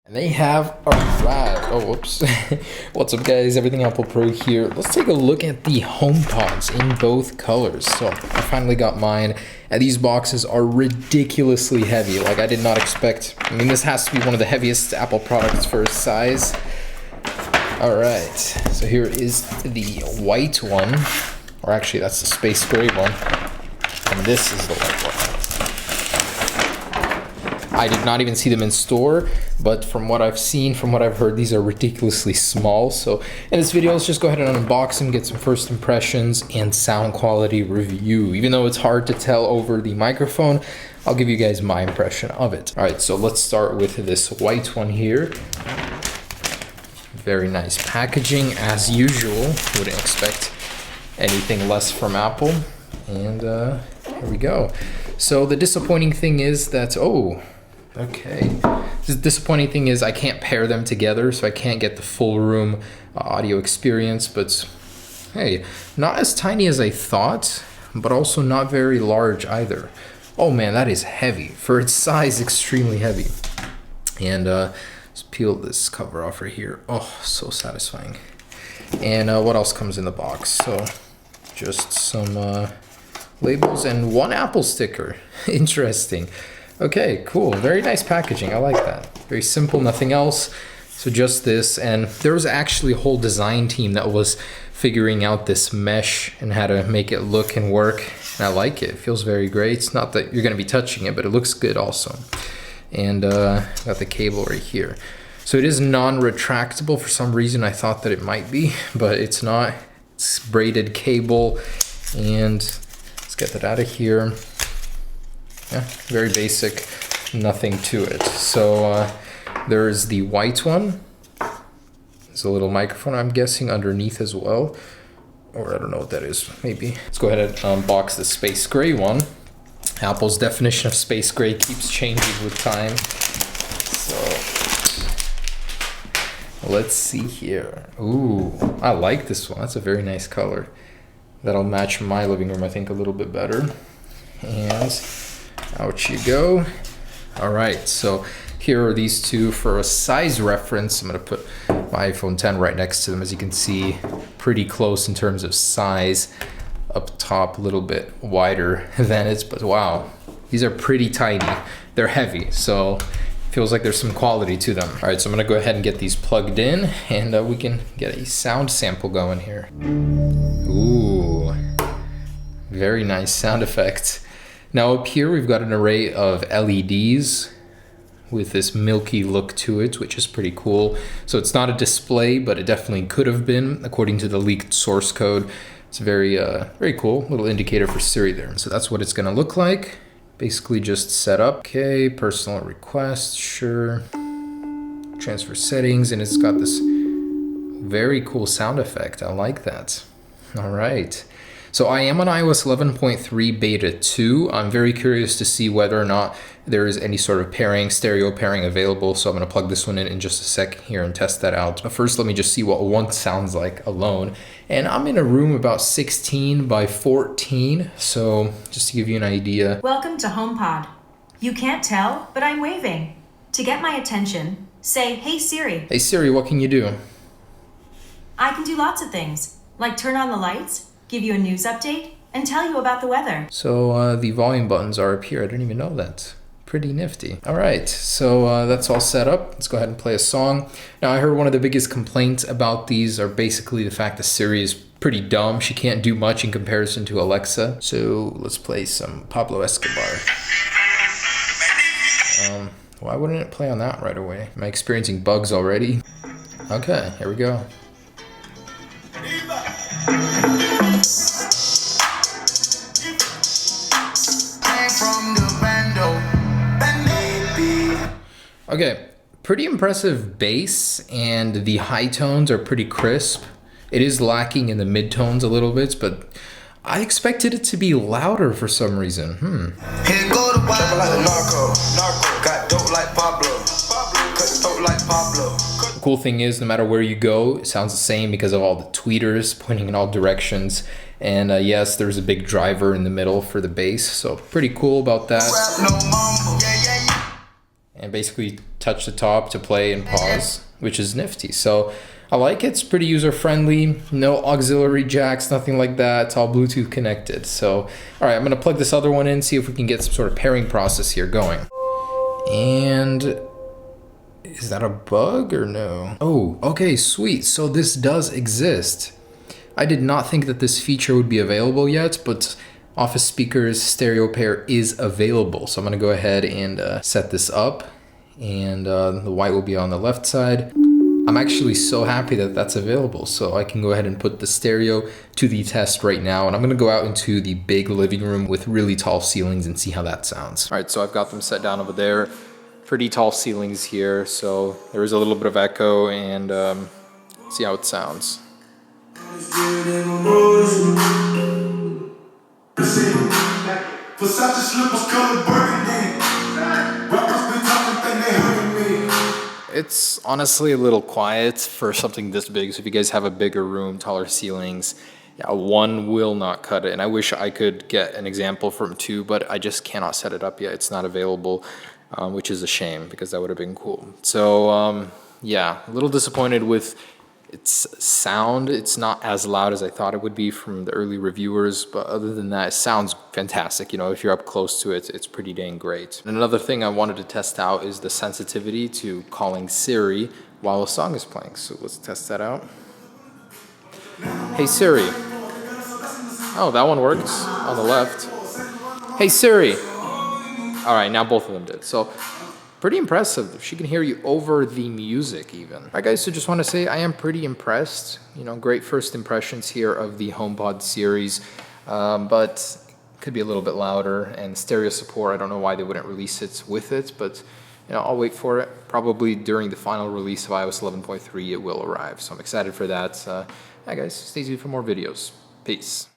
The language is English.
And they have arrived. Oh, whoops. What's up, guys? Everything Apple Pro here. Let's take a look at the HomePods in both colors. So I finally got mine. And these boxes are ridiculously heavy. Like, I did not expect. I mean, this has to be one of the heaviest Apple products for its size. All right. So here is the white one. Or actually, that's the space gray one. And this is the white one. I did not even see them in store, but from what I've seen, from what I've heard, these are ridiculously small. So in this video, let's just go ahead and unbox them, get some first impressions and sound quality review. Even though it's hard to tell over the microphone, I'll give you guys my impression of it. All right, so let's start with this white one here. Very nice packaging, as usual. Wouldn't expect anything less from Apple. And here we go. So the disappointing thing is that, okay. The disappointing thing is I can't pair them together, so I can't get the full room audio experience, but hey, not as tiny as I thought, but also not very large either. Oh man, that is heavy. For its size, extremely heavy. And let's peel this cover off right here. Oh, so satisfying. And what else comes in the box? So just some labels and one Apple sticker. Interesting. Okay, cool. Very nice packaging. I like that. Very simple, nothing else. So just this, and there was actually a whole design team that was figuring out this mesh and how to make it look and work. And I like it. It feels very great. It's not that you're going to be touching it, but it looks good also. And got the cable right here. So it is non-retractable. For some reason, I thought that it might be, but it's not. It's braided cable, and let's get that out of here. Yeah, very basic, nothing to it. So there's the white one. There's a little microphone, I'm guessing, underneath as well. Or I don't know what that is, maybe. Let's go ahead and unbox the space gray one. Apple's definition of space gray keeps changing with time. So let's see here. Ooh, I like this one. That's a very nice color. That'll match my living room, I think, a little bit better. And out you go. All right, so here are these two for a size reference. I'm gonna put my iPhone 10 right next to them. As you can see, pretty close in terms of size. Up top, a little bit wider than it, but wow, these are pretty tiny. They're heavy, so feels like there's some quality to them. All right, so I'm gonna go ahead and get these plugged in, and we can get a sound sample going here. Ooh, very nice sound effect. Now up here, we've got an array of LEDs with this milky look to it, which is pretty cool. So it's not a display, but it definitely could have been, according to the leaked source code. It's a very, very cool little indicator for Siri there. So that's what it's gonna look like. Basically just set up. Okay, personal request, sure. Transfer settings, and it's got this very cool sound effect. I like that. All right. So I am on iOS 11.3 beta 2. I'm very curious to see whether or not there is any sort of pairing, stereo pairing available. So I'm gonna plug this one in just a sec here and test that out. But first, let me just see what one sounds like alone. And I'm in a room about 16 by 14. So just to give you an idea. Welcome to HomePod. You can't tell, but I'm waving. To get my attention, say, "Hey Siri." Hey Siri, what can you do? I can do lots of things, like turn on the lights, give you a news update, and tell you about the weather. So the volume buttons are up here. I didn't even know that. Pretty nifty. All right, so that's all set up. Let's go ahead and play a song. Now, I heard one of the biggest complaints about these are basically the fact that Siri is pretty dumb. She can't do much in comparison to Alexa. So let's play some Pablo Escobar. Why wouldn't it play on that right away? Am I experiencing bugs already? Okay, here we go. Okay, pretty impressive bass, and the high tones are pretty crisp. It is lacking in the mid tones a little bit, but I expected it to be louder for some reason. Here go the wild like a narco, got dope like Pablo, cut dope like Pablo. The cool thing is, no matter where you go, it sounds the same because of all the tweeters pointing in all directions. And yes, there's a big driver in the middle for the bass, so pretty cool about that. and basically touch the top to play and pause, which is nifty. So I like it. It's pretty user-friendly. No auxiliary jacks, nothing like that. It's all Bluetooth connected. So, all right, I'm gonna plug this other one in, see if we can get some sort of pairing process here going. And is that a bug or no? Oh, okay, sweet. So this does exist. I did not think that this feature would be available yet, but Office Speakers stereo pair is available. So I'm gonna go ahead and set this up, and the white will be on the left side. I'm actually so happy that that's available, so I can go ahead and put the stereo to the test right now, and I'm gonna go out into the big living room with really tall ceilings and see how that sounds. All right, so I've got them set down over there. Pretty tall ceilings here, so there is a little bit of echo, and see how it sounds. It's honestly a little quiet for something this big, so if you guys have a bigger room, taller ceilings, yeah, one will not cut it. And I wish I could get an example from two, but I just cannot set it up yet. It's not available, which is a shame because that would have been cool. So yeah, a little disappointed with its sound. It's not as loud as I thought it would be from the early reviewers, but other than that, it sounds fantastic. You know, if you're up close to it, it's pretty dang great. And another thing I wanted to test out is the sensitivity to calling Siri while a song is playing. So let's test that out. Hey Siri. Oh, that one worked on the left. Hey Siri. All right, now both of them did. So pretty impressive. She can hear you over the music even. All right guys, so just want to say I am pretty impressed. You know, great first impressions here of the HomePod series, but could be a little bit louder, and stereo support, I don't know why they wouldn't release it with it, but you know, I'll wait for it. Probably during the final release of iOS 11.3 it will arrive, so I'm excited for that. Yeah guys, stay tuned for more videos. Peace.